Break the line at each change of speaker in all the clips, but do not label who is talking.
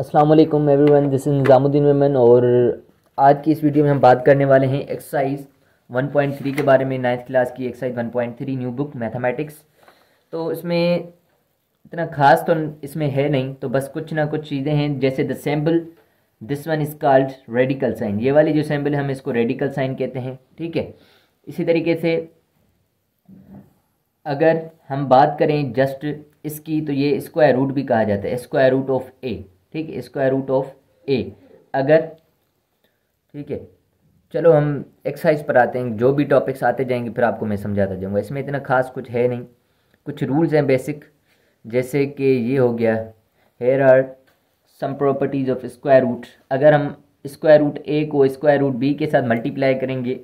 अस्सलाम वालेकुम everyone, this is Nizamuddin Memon. और आज की इस वीडियो में हम बात करने वाले हैं एक्सरसाइज 1.3 के बारे में। 9th क्लास की एक्सरसाइज 1.3 न्यू बुक मैथमेटिक्स। तो इसमें इतना खास तो इसमें है नहीं, तो बस कुछ ना कुछ चीज़ें हैं, जैसे the symbol this one is called radical sign. ये वाली जो सिंबल है हम इसको रेडिकल साइन कहते हैं, ठीक है। इसी तरीके से अगर हम बात करें जस्ट इसकी, तो ये स्क्वायर रूट भी कहा जाता है, स्क्वायर रूट ऑफ ए, ठीक है, स्क्वायर रूट ऑफ ए अगर, ठीक है। चलो हम एक्सरसाइज पर आते हैं, जो भी टॉपिक्स आते जाएंगे फिर आपको मैं समझाता जाऊंगा। इसमें इतना खास कुछ है नहीं, कुछ रूल्स हैं बेसिक, जैसे कि ये हो गया, here are some properties of square root. अगर हम स्क्वायर रूट ए को स्क्वायर रूट बी के साथ मल्टीप्लाई करेंगे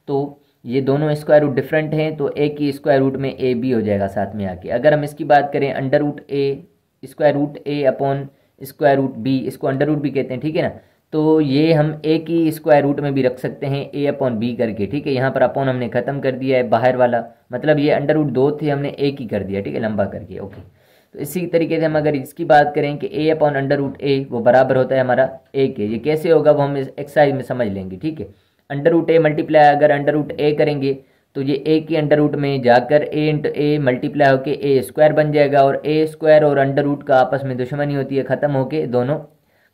तो ये दोनों स्क्वायर रूट डिफरेंट हैं, तो ए की स्क्वायर रूट में ए बी हो जाएगा साथ में आके। अगर हम इसकी बात करें under root A, square root A upon square root B, इसको अंडर रूट भी कहते हैं, ठीक है ना। तो ये हम ए की स्क्वायर रूट में भी रख सकते हैं, ए अपॉन बी करके, ठीक है। यहाँ पर अपॉन हमने ख़त्म कर दिया है बाहर वाला, मतलब ये अंडर रूट 2 थे, हमने ए की कर दिया, ठीक है, लंबा करके, ओके। तो इसी तरीके से हम अगर इसकी बात करें कि ए अपॉन अंडर रूट ए वो बराबर होता है हमारा ए के, ये कैसे होगा वो हम इस एक्सरसाइज में समझ लेंगे, ठीक है। अंडर रूट ए मल्टीप्लाई अगर अंडर रूट ए करेंगे तो ये ए की अंडर रूट में जाकर ए इंटू ए मल्टीप्लाई होकर ए स्क्वायर बन जाएगा, और ए स्क्वायर और अंडर रूट का आपस में दुश्मनी होती है, ख़त्म होके दोनों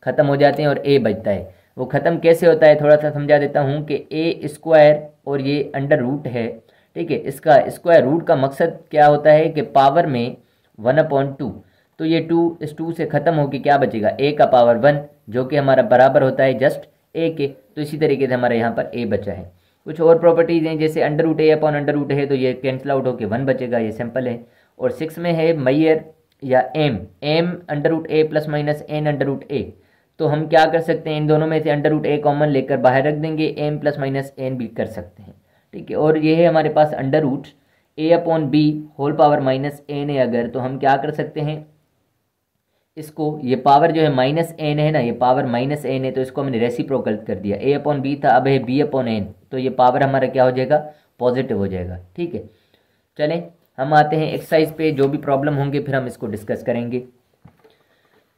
ख़त्म हो जाते हैं और ए बचता है। वो ख़त्म कैसे होता है थोड़ा सा समझा देता हूँ कि ए स्क्वायर और ये अंडर रूट है, ठीक है, इसका स्क्वायर रूट का मकसद क्या होता है कि पावर में 1/2, तो ये 2 इस 2 से ख़त्म होकर क्या बचेगा, ए का पावर 1, जो कि हमारा बराबर होता है जस्ट ए के। तो इसी तरीके से हमारे यहाँ पर ए बचा है। कुछ और प्रॉपर्टीज़ हैं, जैसे under root A upon under root है तो ये कैंसिल आउट होकर 1 बचेगा, ये सिंपल है। और 6 में है मैयर या M, M under root A plus minus N under root A. तो हम क्या कर सकते हैं, इन दोनों में से अंडर रूट ए कॉमन लेकर बाहर रख देंगे, एम प्लस माइनस एन भी कर सकते हैं, ठीक है। और ये है हमारे पास under root A upon B whole power minus N है अगर, तो हम क्या कर सकते हैं, इसको, ये पावर जो है माइनस एन है ना, ये पावर माइनस एन है, तो इसको हमने रेसिप्रोकल कर दिया, ए अपॉन बी था अब है बी अपॉन एन, तो ये पावर हमारा क्या हो जाएगा, पॉजिटिव हो जाएगा, ठीक है। चलें हम आते हैं एक्सरसाइज पे, जो भी प्रॉब्लम होंगे फिर हम इसको डिस्कस करेंगे।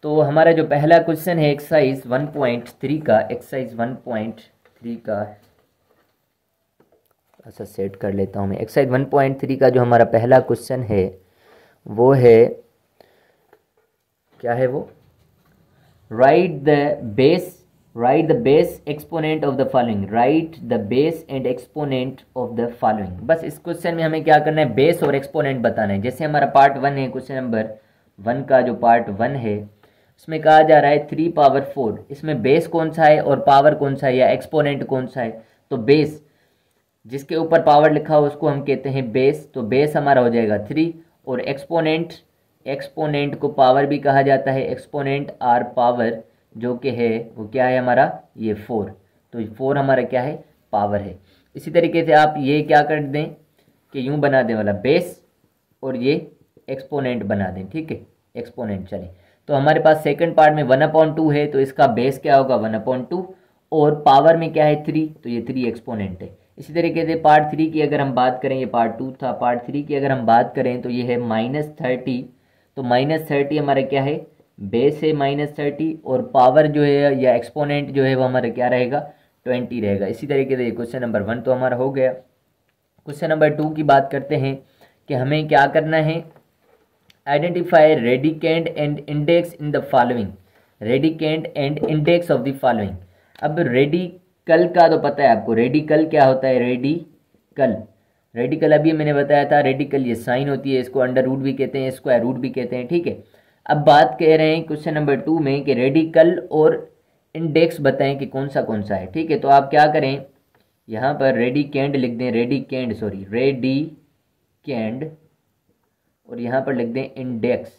तो हमारा जो पहला क्वेश्चन है एक्सरसाइज 1.3 का, एक्सरसाइज 1.3 का ऐसा सेट कर लेता हूँ मैं। एक्सरसाइज 1.3 का जो हमारा पहला क्वेश्चन है वो है, क्या है वो, right the base exponent of the following, right the base and exponent of the following. बस इस क्वेश्चन में हमें क्या करना है, बेस और एक्सपोनेंट बताना है। जैसे हमारा पार्ट 1 है, क्वेश्चन नंबर 1 का जो पार्ट 1 है उसमें कहा जा रहा है 3 पावर 4, इसमें बेस कौन सा है और पावर कौन सा है या एक्सपोनेंट कौन सा है। तो बेस जिसके ऊपर पावर लिखा हो उसको हम कहते हैं बेस, तो बेस हमारा हो जाएगा 3, और एक्सपोनेंट को पावर भी कहा जाता है, एक्सपोनेंट आर पावर जो कि है वो क्या है हमारा, ये 4, तो 4 हमारा क्या है, पावर है। इसी तरीके से आप ये क्या कर दें कि यूं बना दें वाला बेस और ये एक्सपोनेंट बना दें, ठीक है, एक्सपोनेंट। चले तो हमारे पास सेकंड पार्ट में 1/2 है, तो इसका बेस क्या होगा 1/2, और पावर में क्या है 3, तो ये 3 एक्सपोनेंट है। इसी तरीके से पार्ट 3 की अगर हम बात करें, ये पार्ट 2 था, पार्ट 3 की अगर हम बात करें तो ये है -30, तो -30 हमारा क्या है, बेस है -30, और पावर जो है या एक्सपोनेंट जो है वो हमारा क्या रहेगा, 20 रहेगा। इसी तरीके से क्वेश्चन नंबर 1 तो हमारा हो गया। क्वेश्चन नंबर 2 की बात करते हैं कि हमें क्या करना है, identify radicand and index in the following, radicand and index of the following. अब रेडिकल का तो पता है आपको, रेडिकल क्या होता है, रेडिकल अभी मैंने बताया था, रेडिकल ये साइन होती है, इसको अंडर रूट भी कहते हैं, स्क्वायर रूट भी कहते हैं, ठीक है। अब बात कह रहे हैं क्वेश्चन नंबर 2 में कि रेडिकल और इंडेक्स बताएं कि कौन सा है, ठीक है। तो आप क्या करें, यहाँ पर रेडिकेंड लिख दें, रेडिकेंड, और यहाँ पर लिख दें इंडेक्स,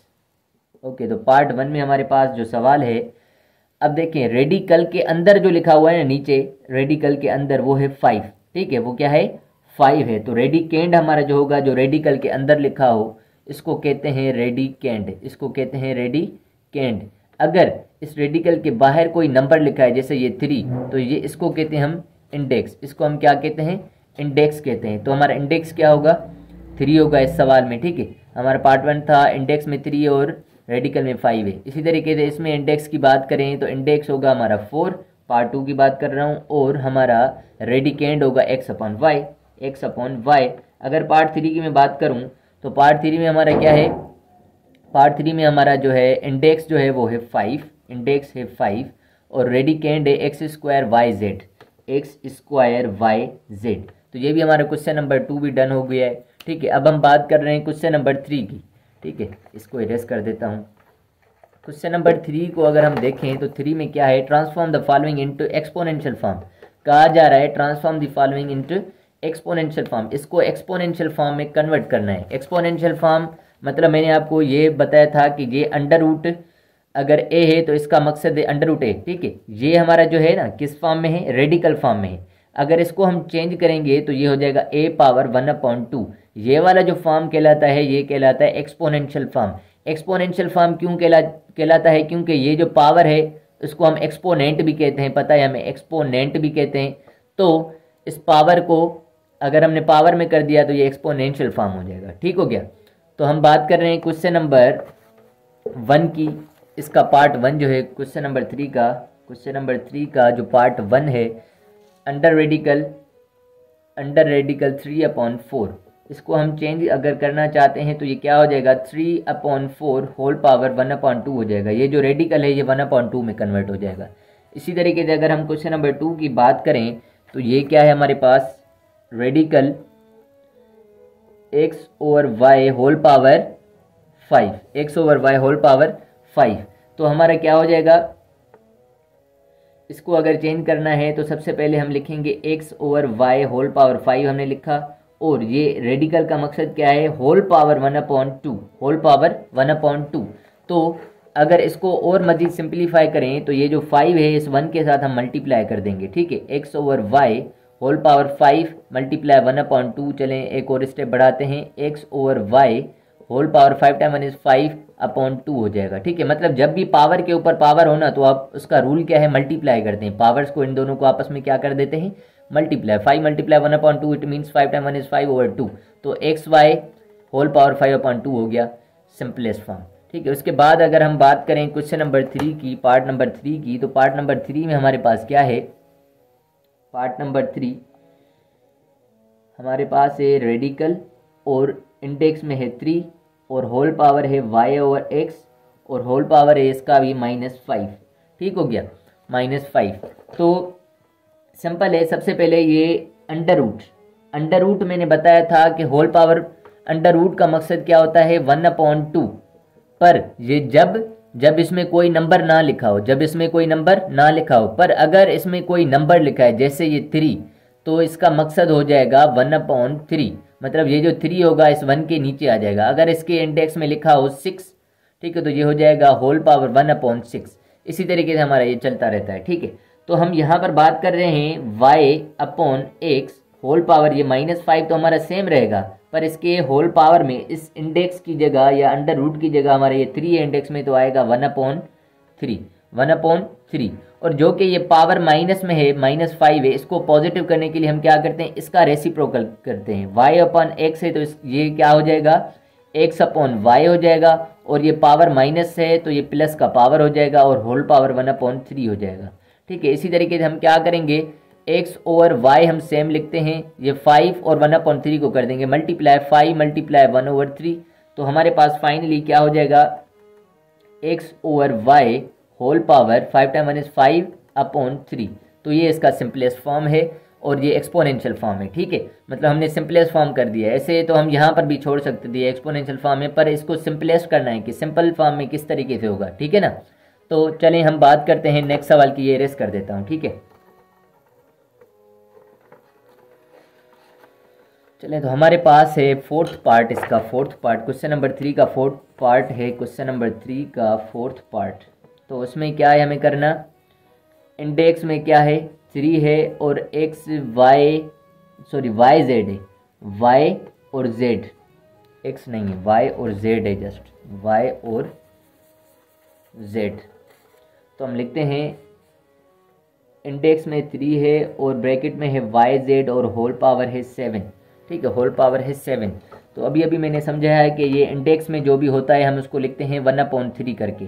ओके। तो पार्ट 1 में हमारे पास जो सवाल है, अब देखें रेडिकल के अंदर जो लिखा हुआ है ना नीचे, रेडिकल के अंदर वो है 5, ठीक है, वो क्या है 5 है। तो रेडिकेंड हमारा जो होगा, जो रेडिकल के अंदर लिखा हो इसको कहते हैं रेडिकेंड, इसको कहते हैं रेडिकेंड। अगर इस रेडिकल के बाहर कोई नंबर लिखा है जैसे ये 3, तो ये इसको कहते हैं हम इंडेक्स, इसको हम क्या कहते हैं, इंडेक्स कहते हैं। तो हमारा इंडेक्स क्या होगा, 3 होगा इस सवाल में, ठीक है। हमारा पार्ट 1 था इंडेक्स में 3 और रेडिकल में 5 है। इसी तरीके से इसमें इंडेक्स की बात करें तो इंडेक्स होगा हमारा 4, पार्ट 2 की बात कर रहा हूँ, और हमारा रेडिकेंड होगा x/y। अगर पार्ट 3 की मैं बात करूँ तो पार्ट 3 में हमारा क्या है, पार्ट 3 में हमारा जो है इंडेक्स जो है वो है 5, इंडेक्स है 5, और रेडिकेंड है x² YZ। तो ये भी हमारा क्वेश्चन नंबर 2 भी डन हो गया है। ठीक है, अब हम बात कर रहे हैं क्वेश्चन नंबर 3 की। ठीक है, इसको इरेज कर देता हूँ। क्वेश्चन नंबर 3 को अगर हम देखें तो 3 में क्या है, transform the following into exponential form. कहा जा रहा है transform the following into exponential form, इसको एक्सपोनेंशियल फॉर्म में कन्वर्ट करना है। एक्सपोनेंशियल फॉर्म मतलब मैंने आपको ये बताया था कि ये अंडर रूट अगर ए है तो इसका मकसद है अंडर रूट ए। ठीक है, ये हमारा जो है ना किस फॉर्म में है, रेडिकल फॉर्म में है। अगर इसको हम चेंज करेंगे तो ये हो जाएगा a⁻1/2। ये वाला जो फॉर्म कहलाता है ये कहलाता है एक्सपोनेंशियल फॉर्म। एक्सपोनेंशियल फॉर्म क्यों कहलाता है, क्योंकि ये जो पावर है इसको हम एक्सपोनेंट भी कहते हैं, पता है हमें, एक्सपोनेंट भी कहते हैं। तो इस पावर को अगर हमने पावर में कर दिया तो ये एक्सपोनेंशियल फॉर्म हो जाएगा। ठीक हो गया। तो हम बात कर रहे हैं क्वेश्चन नंबर 1 की। इसका पार्ट 1 जो है क्वेश्चन नंबर 3 का जो पार्ट 1 है, अंडर रेडिकल 3/4। इसको हम चेंज अगर करना चाहते हैं तो ये क्या हो जाएगा, 3/4 होल पावर 1/2 हो जाएगा। ये जो रेडिकल है ये 1/2 में कन्वर्ट हो जाएगा। इसी तरीके से अगर हम क्वेश्चन नंबर 2 की बात करें तो ये क्या है हमारे पास, radical x/y whole power 5, x/y whole power 5। तो हमारा क्या हो जाएगा, इसको अगर चेंज करना है तो सबसे पहले हम लिखेंगे x/y होल पावर 5 हमने लिखा, और ये रेडिकल का मकसद क्या है, होल पावर 1/2, होल पावर 1/2। तो अगर इसको और मजीद सिंप्लीफाई करें तो ये जो 5 है इस 1 के साथ हम मल्टीप्लाई कर देंगे। ठीक है, x/y होल पावर 5 मल्टीप्लाई 1/2। चलें एक और स्टेप बढ़ाते हैं, x/y whole power 5 time 1 is 5/2 हो जाएगा। ठीक है, मतलब जब भी पावर के ऊपर पावर होना तो आप उसका रूल क्या है, मल्टीप्लाई करते हैं। पावर्स को इन दोनों को आपस में क्या कर देते हैं, multiply. 5 multiply 1/2 it means 5 time 1 is 5/2। तो xy होल पावर 5/2 हो गया, सिंपलेस्ट फॉर्म। ठीक है, उसके बाद अगर हम बात करें क्वेश्चन नंबर 3 की, पार्ट नंबर 3 की, तो पार्ट नंबर 3 में हमारे पास क्या है, पार्ट नंबर 3 हमारे पास है रेडिकल और इंडेक्स में है 3 और होल पावर है y/x और होल पावर है इसका भी -5। ठीक हो गया, -5। तो सिंपल है, सबसे पहले ये अंडर रूट मैंने बताया था कि होल पावर अंडर रूट का मकसद क्या होता है, 1/2। पर ये जब इसमें कोई नंबर ना लिखा हो, पर अगर इसमें कोई नंबर लिखा है जैसे ये 3, तो इसका मकसद हो जाएगा 1/3। मतलब ये जो 3 होगा इस 1 के नीचे आ जाएगा। अगर इसके इंडेक्स में लिखा हो 6, ठीक है, तो ये हो जाएगा होल पावर 1/6। इसी तरीके से हमारा ये चलता रहता है। ठीक है, तो हम यहाँ पर बात कर रहे हैं y/x होल पावर, ये -5 तो हमारा सेम रहेगा, पर इसके होल पावर में इस इंडेक्स की जगह या अंडर रूट की जगह हमारे ये 3 है इंडेक्स में, तो आएगा 1/3। और जो कि ये पावर माइनस में है, -5 है, इसको पॉजिटिव करने के लिए हम क्या करते हैं, इसका रेसिप्रोकल करते हैं। y/x है तो ये क्या हो जाएगा, x/y हो जाएगा, और ये पावर माइनस है तो ये प्लस का पावर हो जाएगा और होल पावर 1/3 हो जाएगा। ठीक है, इसी तरीके से हम क्या करेंगे, x/y हम सेम लिखते हैं, ये 5 और 1/3 को कर देंगे मल्टीप्लाई, 5 मल्टीप्लाई 1/3। तो हमारे पास फाइनली क्या हो जाएगा, x/y whole power 5 time 1 is 5/3। तो ये इसका सिंपलेस्ट फॉर्म है और ये एक्सपोनेंशियल फॉर्म है। ठीक है, मतलब हमने सिंपलेस्ट फॉर्म कर दिया है। ऐसे तो हम यहाँ पर भी छोड़ सकते थे एक्सपोनेंशियल फॉर्म में, पर इसको सिंपलेस्ट करना है कि सिंपल फॉर्म में किस तरीके से होगा। ठीक है ना, तो चलें हम बात करते हैं नेक्स्ट सवाल की। ये रेस कर देता हूँ। ठीक है, चलें, तो हमारे पास है फोर्थ पार्ट, इसका फोर्थ पार्ट क्वेश्चन नंबर 3 का फोर्थ पार्ट है, क्वेश्चन नंबर 3 का फोर्थ पार्ट। तो उसमें क्या है हमें करना, इंडेक्स में क्या है, 3 है और y z है, y और z, x नहीं है, y और z है, जस्ट y और z। तो हम लिखते हैं इंडेक्स में 3 है और ब्रैकेट में है yz और होल पावर है 7। ठीक है, होल पावर है 7। तो अभी अभी मैंने समझाया है कि ये इंडेक्स में जो भी होता है हम उसको लिखते हैं 1/3 करके,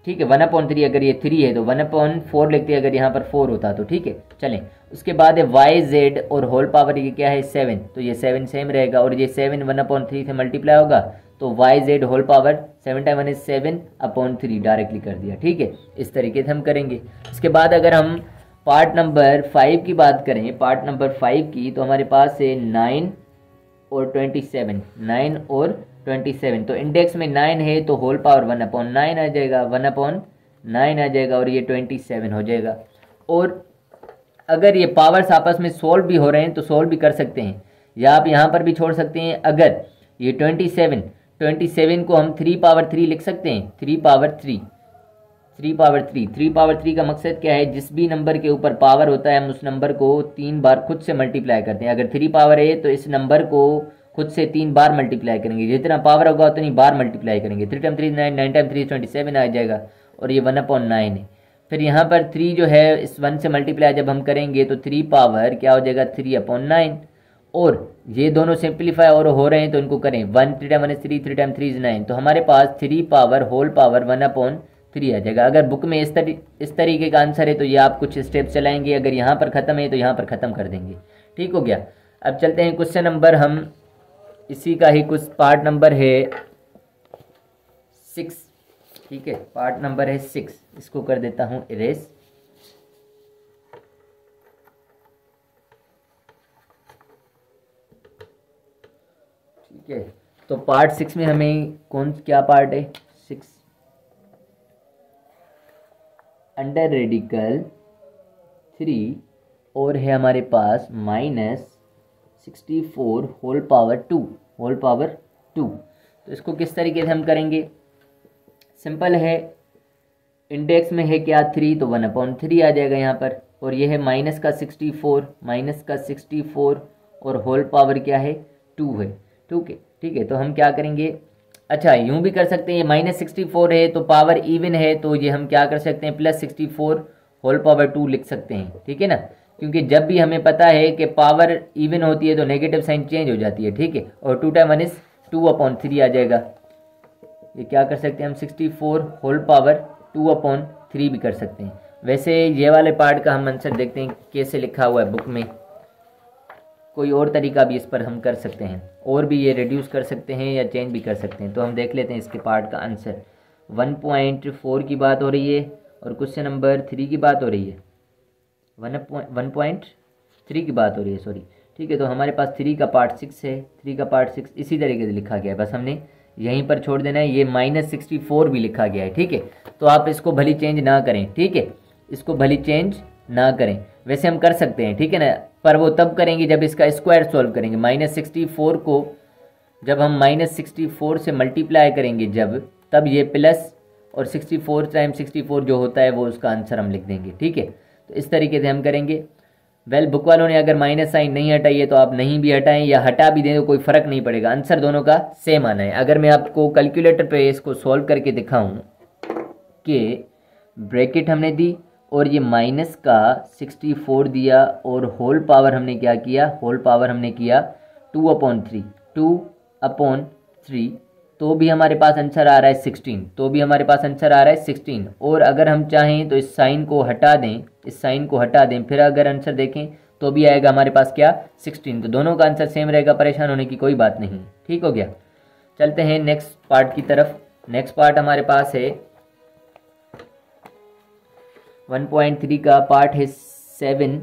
ठीक है। 1/3 अगर ये 3 है तो 1/4 लिखते हैं अगर यहाँ पर 4 होता तो, ठीक है। चलें, उसके बाद है वाई जेड और होल पावर ये क्या है 7, तो ये 7 सेम रहेगा और ये 7 1/3 से मल्टीप्लाई होगा तो y z whole power 7 time 1 is 7/3 directly कर दिया, ठीक है। इस तरीके से हम करेंगे। इसके बाद अगर हम पार्ट नंबर 5 की बात करें, पार्ट नंबर 5 की, तो हमारे पास है 9 और 27, 9 और 27, तो इंडेक्स में 9 है तो होल पावर 1/9 आ जाएगा, 1/9 आ जाएगा और ये 27 हो जाएगा। और अगर ये पावर्स आपस में सोल्व भी हो रहे हैं तो सोल्व भी कर सकते हैं, या आप यहाँ पर भी छोड़ सकते हैं। अगर ये 27 को हम 3/3 लिख सकते हैं, 3/3 3/3 का मकसद क्या है, जिस भी नंबर के ऊपर पावर होता है हम उस नंबर को 3 बार खुद से मल्टीप्लाई करते हैं। अगर 3 पावर है तो इस नंबर को खुद से 3 बार मल्टीप्लाई करेंगे, जितना पावर होगा उतनी बार मल्टीप्लाई करेंगे। 3 टाइम 3 9, 9 टाइम 3 27 आ जाएगा और ये 1/9 है। फिर यहाँ पर 3 जो है इस 1 से मल्टीप्लाई जब हम करेंगे तो 3 पावर क्या हो जाएगा 3/9, और ये दोनों सिंप्लीफाई और हो रहे हैं तो इनको करें 1 3 टाइम 1 इज 3, 3 टाइम 3 इज 9, तो हमारे पास 3 पावर होल पावर 1/3 आ जाएगा। अगर बुक में इस तरीके का आंसर है तो ये आप कुछ स्टेप चलाएंगे, अगर यहाँ पर ख़त्म है तो यहाँ पर ख़त्म कर देंगे, ठीक हो गया। अब चलते हैं क्वेश्चन नंबर, हम इसी का ही कुछ पार्ट नंबर है 6, ठीक है। पार्ट नंबर है 6, इसको कर देता हूँ इरेज। ठीक है, तो पार्ट 6 में हमें क्या पार्ट है 6, अंडर रेडिकल 3 और है हमारे पास -64 होल पावर 2। तो इसको किस तरीके से हम करेंगे, सिंपल है। इंडेक्स में है क्या 3, तो 1/3 आ जाएगा यहाँ पर, और ये है -64 और होल पावर क्या है 2 है, ठीक है। तो हम क्या करेंगे, अच्छा यूं भी कर सकते हैं, -64 है तो पावर इवन है तो ये हम क्या कर सकते हैं +64 होल पावर 2 लिख सकते हैं, ठीक है ना। क्योंकि जब भी हमें पता है कि पावर इवन होती है तो नेगेटिव साइन चेंज हो जाती है, ठीक है। और 2 टाइम 1 इज 2/3 आ जाएगा। ये क्या कर सकते हैं हम 64 होल पावर 2/3 भी कर सकते हैं। वैसे ये वाले पार्ट का हम आंसर देखते हैं कैसे लिखा हुआ है बुक में, कोई और तरीका भी इस पर हम कर सकते हैं, और भी ये रिड्यूस कर सकते हैं या चेंज भी कर सकते हैं। तो हम देख लेते हैं इसके पार्ट का आंसर। 1.4 की बात हो रही है और क्वेश्चन नंबर 3 की बात हो रही है, 1.3 की बात हो रही है, सॉरी, ठीक है। तो हमारे पास 3 का पार्ट 6 है, 3 का पार्ट 6 इसी तरीके से लिखा गया है, बस हमने यहीं पर छोड़ देना है। ये -64 भी लिखा गया है, ठीक है। तो आप इसको भली चेंज ना करें, ठीक है, इसको भली चेंज ना करें। वैसे हम कर सकते हैं, ठीक है ना, पर वो तब करेंगे जब इसका स्क्वायर सॉल्व करेंगे। -64 को जब हम -64 से मल्टीप्लाई करेंगे जब, तब ये प्लस और 64 टाइम 64 जो होता है वो उसका आंसर हम लिख देंगे, ठीक है। तो इस तरीके से हम करेंगे। वेल, बुक वालों ने अगर माइनस साइन नहीं हटाई है तो आप नहीं भी हटाएं या हटा भी दें तो कोई फ़र्क नहीं पड़ेगा, आंसर दोनों का सेम आना है। अगर मैं आपको कैलकुलेटर पे इसको सॉल्व करके दिखाऊं कि ब्रैकेट हमने दी और ये माइनस का 64 दिया और होल पावर हमने क्या किया, होल पावर हमने किया 2/3, तो भी हमारे पास आंसर आ रहा है 16, तो भी हमारे पास आंसर आ रहा है 16। और अगर हम चाहें तो इस साइन को हटा दें, इस साइन को हटा दें, फिर अगर आंसर देखें तो भी आएगा हमारे पास क्या 16। तो दोनों का आंसर सेम रहेगा, परेशान होने की कोई बात नहीं, ठीक हो गया। चलते हैं नेक्स्ट पार्ट की तरफ। नेक्स्ट पार्ट हमारे पास है 1.3 का पार्ट है 7।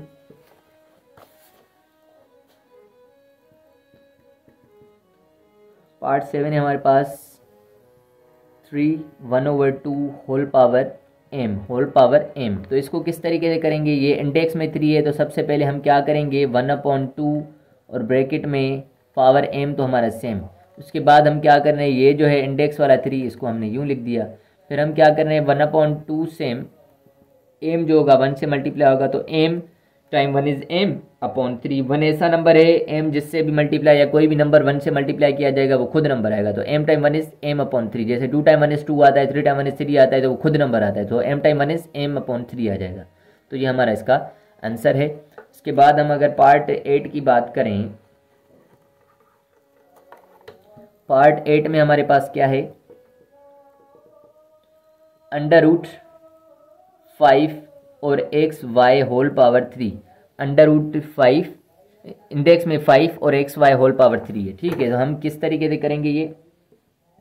पार्ट 7 है हमारे पास 3 1/2 होल पावर m। तो इसको किस तरीके से करेंगे, ये इंडेक्स में 3 है तो सबसे पहले हम क्या करेंगे 1/2 और ब्रैकेट में पावर m तो हमारा सेम। उसके बाद हम क्या कर रहे हैं, ये जो है इंडेक्स वाला 3 इसको हमने यूं लिख दिया। फिर हम क्या कर रहे हैं 1/2 सेम m जो होगा 1 से मल्टीप्लाई होगा तो m टाइम 1 इज m/3। 1 ऐसा नंबर है m जिससे भी मल्टीप्लाई या कोई भी नंबर 1 से मल्टीप्लाई किया जाएगा वो खुद नंबर आएगा, तो m टाइम 1 इज m/3। जैसे 2 टाइम 1 इज 2 आता है, 3 टाइम 1 इज 3 आता है, तो वो खुद नंबर आता है, तो m टाइम 1 इज m/3 आ जाएगा। तो ये हमारा इसका आंसर है। इसके बाद हम अगर पार्ट 8 की बात करें, पार्ट 8 में हमारे पास क्या है, √5 और x y whole power 3, √5 index में 5 और एक्स वाई होल पावर 3 है। ठीक है, तो हम किस तरीके से करेंगे ये,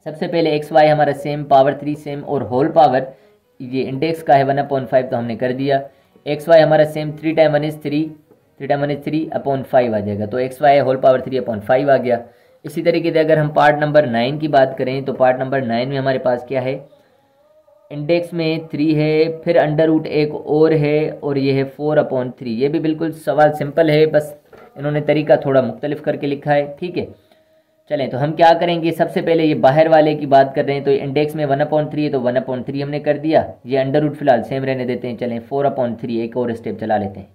सबसे पहले एक्स वाई हमारा सेम, पावर 3 सेम, और होल पावर ये इंडेक्स का है 1/5 तो हमने कर दिया। एक्स वाई हमारा same, 3 time 1 is 3, 3 time 1 is 3/5 आ जाएगा, तो एक्स वाई होल पावर 3/5 आ गया। इसी तरीके से अगर हम पार्ट नंबर 9 की बात करें तो पार्ट नंबर 9 में हमारे पास क्या है, इंडेक्स में 3 है, फिर √ एक और है, और ये है 4/3। ये भी बिल्कुल सवाल सिंपल है, बस इन्होंने तरीका थोड़ा मुख्तलिफ करके लिखा है। ठीक है, चलें तो हम क्या करेंगे, सबसे पहले ये बाहर वाले की बात कर रहे हैं, तो इंडेक्स में 1/3 है तो 1/3 हमने कर दिया, ये √ फिलहाल सेम रहने देते हैं। चलें 4/3 एक और स्टेप चला लेते हैं।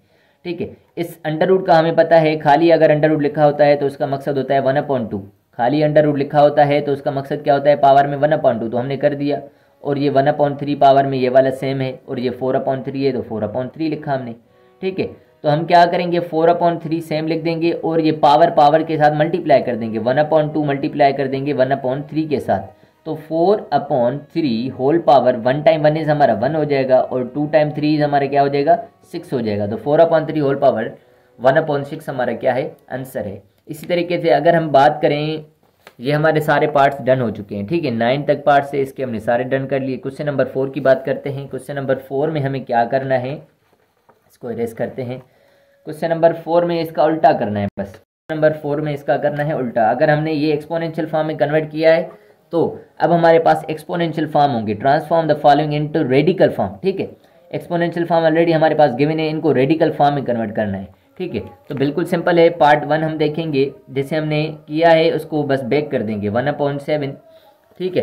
ठीक है, इस √ का हमें पता है, खाली अगर √ लिखा होता है तो उसका मकसद होता है 1/2, खाली √ लिखा होता है तो उसका मकसद क्या होता है, पावर में 1/2, तो हमने कर दिया। और ये 1/3 पावर में ये वाला सेम है, और ये 4/3 है तो 4/3 लिखा हमने। ठीक है, तो हम क्या करेंगे, 4/3 सेम लिख देंगे, और ये पावर के साथ मल्टीप्लाई कर देंगे, 1/2 मल्टीप्लाई कर देंगे 1/3 के साथ, तो 4/3 होल पावर, 1 टाइम 1 इज हमारा 1 हो जाएगा, और 2 टाइम 3 इज हमारा क्या हो जाएगा, 6 हो जाएगा। तो 4/3 होल पावर 1/6 हमारा क्या है, आंसर है। इसी तरीके से अगर हम बात करें, ये हमारे सारे पार्ट्स डन हो चुके हैं। ठीक है, 9 तक पार्ट्स से इसके हमने सारे डन कर लिए। क्वेश्चन नंबर 4 की बात करते हैं। क्वेश्चन नंबर 4 में हमें क्या करना है, इसको इरेज करते हैं। क्वेश्चन नंबर 4 में इसका उल्टा करना है, बस नंबर 4 में इसका करना है उल्टा। अगर हमने ये एक्सपोनेंशियल फॉर्म में कन्वर्ट किया है तो अब हमारे पास एक्सपोनेंशियल फॉर्म होंगे, transform the following into radical form. ठीक है, एक्सपोनेंशियल फॉर्म ऑलरेडी हमारे पास गिवन है, इनको रेडिकल फॉर्म में कन्वर्ट करना है। ठीक है, तो बिल्कुल सिंपल है। पार्ट 1 हम देखेंगे, जैसे हमने किया है उसको बस बैक कर देंगे, 1/7। ठीक है,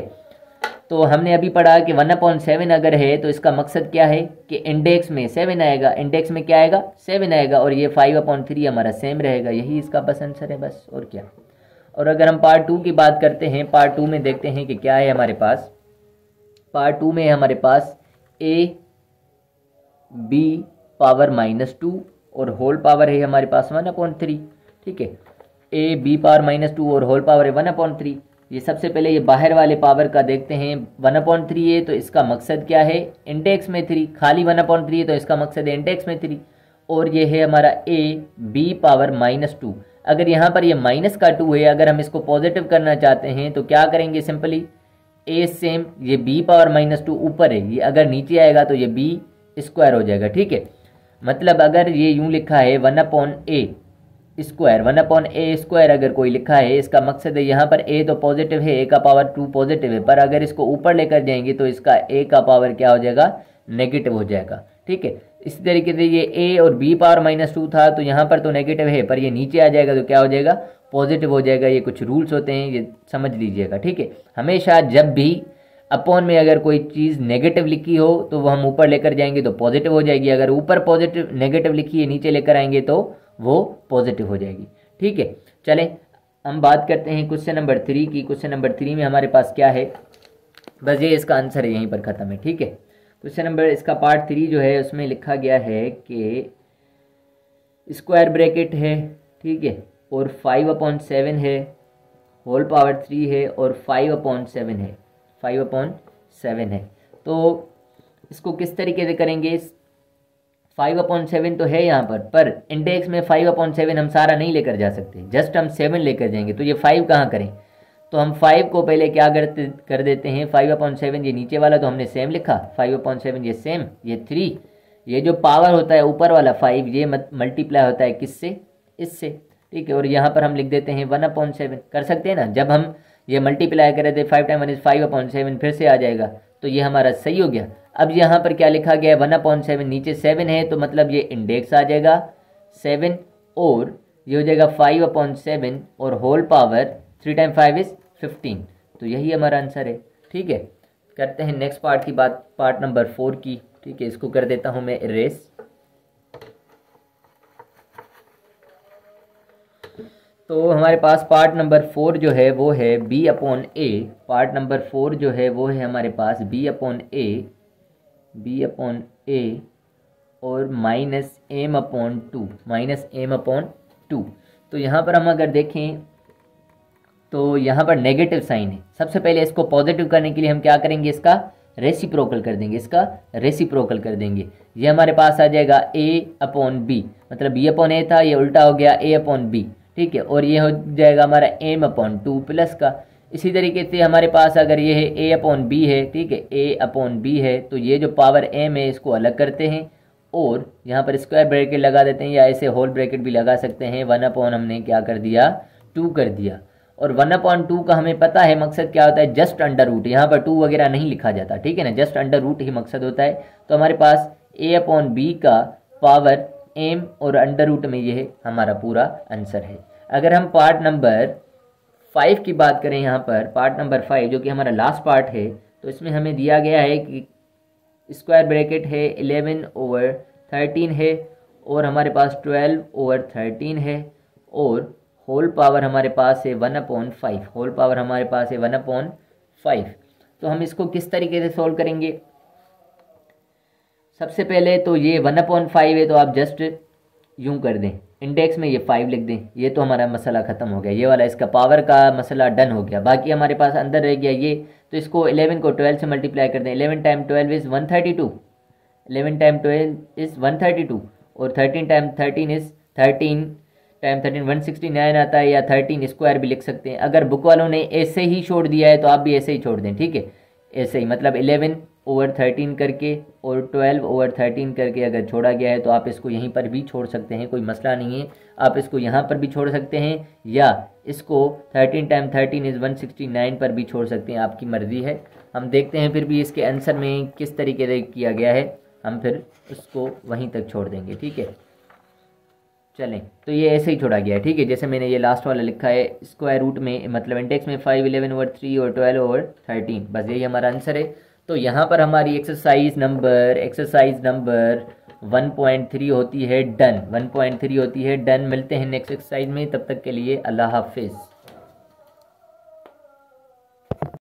तो हमने अभी पढ़ा कि 1/7 अगर है तो इसका मकसद क्या है कि इंडेक्स में 7 आएगा, इंडेक्स में क्या आएगा, 7 आएगा, और ये 5/3 हमारा सेम रहेगा। यही इसका बस आंसर है, बस और क्या। और अगर हम पार्ट 2 की बात करते हैं, पार्ट 2 में देखते हैं कि क्या है हमारे पास। पार्ट 2 में हमारे पास AB पावर -2 और होल पावर है हमारे पास 1/3। ठीक है, AB पावर -2 और होल पावर है 1/3। ये सबसे पहले ये बाहर वाले पावर का देखते हैं, 1/3 है तो इसका मकसद क्या है, इंडेक्स में 3, खाली 1/3 है तो इसका मकसद है इंडेक्स में 3, और ये है हमारा AB पावर -2। अगर यहाँ पर ये माइनस का 2 है, अगर हम इसको पॉजिटिव करना चाहते हैं तो क्या करेंगे, सिंपली A सेम, ये B पावर -2 ऊपर है, ये अगर नीचे आएगा तो ये B स्क्वायर हो जाएगा। ठीक है, मतलब अगर ये यूं लिखा है 1/A स्क्वायर, 1/A स्क्वायर अगर कोई लिखा है, इसका मकसद है यहाँ पर A तो पॉजिटिव है, A का पावर 2 पॉजिटिव है, पर अगर इसको ऊपर लेकर जाएंगे तो इसका A का पावर क्या हो जाएगा, नेगेटिव हो जाएगा। ठीक है, इसी तरीके से ये A और B पावर -2 था तो यहाँ पर तो नेगेटिव है, पर ये नीचे आ जाएगा तो क्या हो जाएगा, पॉजिटिव हो जाएगा। ये कुछ रूल्स होते हैं, ये समझ लीजिएगा। ठीक है, हमेशा जब भी अपॉन में अगर कोई चीज़ नेगेटिव लिखी हो तो वो हम ऊपर लेकर जाएंगे तो पॉजिटिव हो जाएगी, अगर ऊपर पॉजिटिव नेगेटिव लिखी है नीचे लेकर आएंगे तो वो पॉजिटिव हो जाएगी। ठीक है, चलें हम बात करते हैं क्वेश्चन नंबर 3 की। क्वेश्चन नंबर 3 में हमारे पास क्या है, बस ये इसका आंसर है, यहीं पर ख़त्म है। ठीक है, क्वेश्चन नंबर इसका पार्ट 3 जो है उसमें लिखा गया है कि स्क्वायर ब्रैकेट है, ठीक है, और 5/7 है, होल पावर 3 है, और 5/7 है, 5/7 है। तो इसको किस तरीके से करेंगे, 5/7 तो है यहाँ पर इंडेक्स में 5/7 हम सारा नहीं लेकर जा सकते, जस्ट हम 7 लेकर जाएंगे, तो ये 5 कहाँ करें, तो हम 5 को पहले क्या कर देते हैं, 5/7 ये नीचे वाला तो हमने सेम लिखा, 5/7 ये सेम, ये 3, ये जो पावर होता है ऊपर वाला 5 ये मल्टीप्लाई होता है किससे, इससे। ठीक है, और यहाँ पर हम लिख देते हैं 1/7, कर सकते हैं ना, जब हम ये मल्टीप्लाई कर रहे थे 5 टाइम 1 इज 5/7 फिर से आ जाएगा, तो ये हमारा सही हो गया। अब यहाँ पर क्या लिखा गया है, 1/7, नीचे 7 है तो मतलब ये इंडेक्स आ जाएगा 7, और ये हो जाएगा 5/7 और होल पावर 3 टाइम 5 इज 15, तो यही हमारा आंसर है। ठीक है, करते हैं नेक्स्ट पार्ट की बात, पार्ट नंबर 4 की। ठीक है, इसको कर देता हूँ मैं इरेज। तो हमारे पास पार्ट नंबर 4 जो है वो है B/A, पार्ट नंबर 4 जो है वो है हमारे पास B/A और -m/2, -m/2। तो यहाँ पर हम अगर देखें तो यहाँ पर नेगेटिव साइन है। सबसे पहले इसको पॉजिटिव करने के लिए हम क्या करेंगे, इसका रेसिप्रोकल कर देंगे, इसका रेसिप्रोकल कर देंगे। ये हमारे पास आ जाएगा a/b, मतलब b अपॉन a था, ये उल्टा हो गया a/b, ठीक है। और ये हो जाएगा हमारा m/2 प्लस का। इसी तरीके से हमारे पास अगर ये है a/b है, ठीक है, a/b है, तो ये जो पावर m है इसको अलग करते हैं और यहाँ पर स्क्वायर ब्रैकेट लगा देते हैं, या ऐसे होल ब्रैकेट भी लगा सकते हैं। 1/, हमने क्या कर दिया, 2 कर दिया। और 1/2 का हमें पता है मकसद क्या होता है, जस्ट अंडर रूट। यहाँ पर 2 वगैरह नहीं लिखा जाता, ठीक है ना, जस्ट अंडर रूट ही मकसद होता है। तो हमारे पास a/b का पावर m और अंडर रूट में ये हमारा पूरा आंसर है। अगर हम पार्ट नंबर 5 की बात करें, यहाँ पर पार्ट नंबर 5 जो कि हमारा लास्ट पार्ट है, तो इसमें हमें दिया गया है कि स्क्वायर ब्रैकेट है 11/13 है और हमारे पास 12/13 है और होल पावर हमारे पास है 1/5, होल पावर हमारे पास है 1/5। तो हम इसको किस तरीके से सॉल्व करेंगे, सबसे पहले तो ये 1/5 है, तो आप जस्ट यूं कर दें, इंडेक्स में ये 5 लिख दें। ये तो हमारा मसला ख़त्म हो गया, ये वाला इसका पावर का मसला डन हो गया। बाकी हमारे पास अंदर रह गया ये, तो इसको 11 को 12 से मल्टीप्लाई कर दें। 11 टाइम 12 इज़ 132, 11 टाइम 12 इज़ 132 और 13 टाइम 13 इज़ 13 टाइम 13 169 आता है, या 13 स्क्वायर भी लिख सकते हैं। अगर बुक वालों ने ऐसे ही छोड़ दिया है तो आप भी ऐसे ही छोड़ दें, ठीक है, ऐसे ही, मतलब 11/13 करके और 12/13 करके अगर छोड़ा गया है तो आप इसको यहीं पर भी छोड़ सकते हैं, कोई मसला नहीं है। आप इसको यहाँ पर भी छोड़ सकते हैं या इसको 13 टाइम 13 इज़ 169 पर भी छोड़ सकते हैं, आपकी मर्ज़ी है। हम देखते हैं फिर भी इसके आंसर में किस तरीके से किया गया है, हम फिर उसको वहीं तक छोड़ देंगे, ठीक है। चलें, तो ये ऐसे ही छोड़ा गया है, ठीक है, जैसे मैंने ये लास्ट वाला लिखा है स्क्वायर रूट में, मतलब इंडेक्स में 5, 11/3 और 12/13, बस यही हमारा आंसर है। तो यहाँ पर हमारी एक्सरसाइज नंबर 1.3 होती है डन, 1.3 होती है डन। मिलते हैं नेक्स्ट एक्सरसाइज में, तब तक के लिए अल्लाह हाफिज़।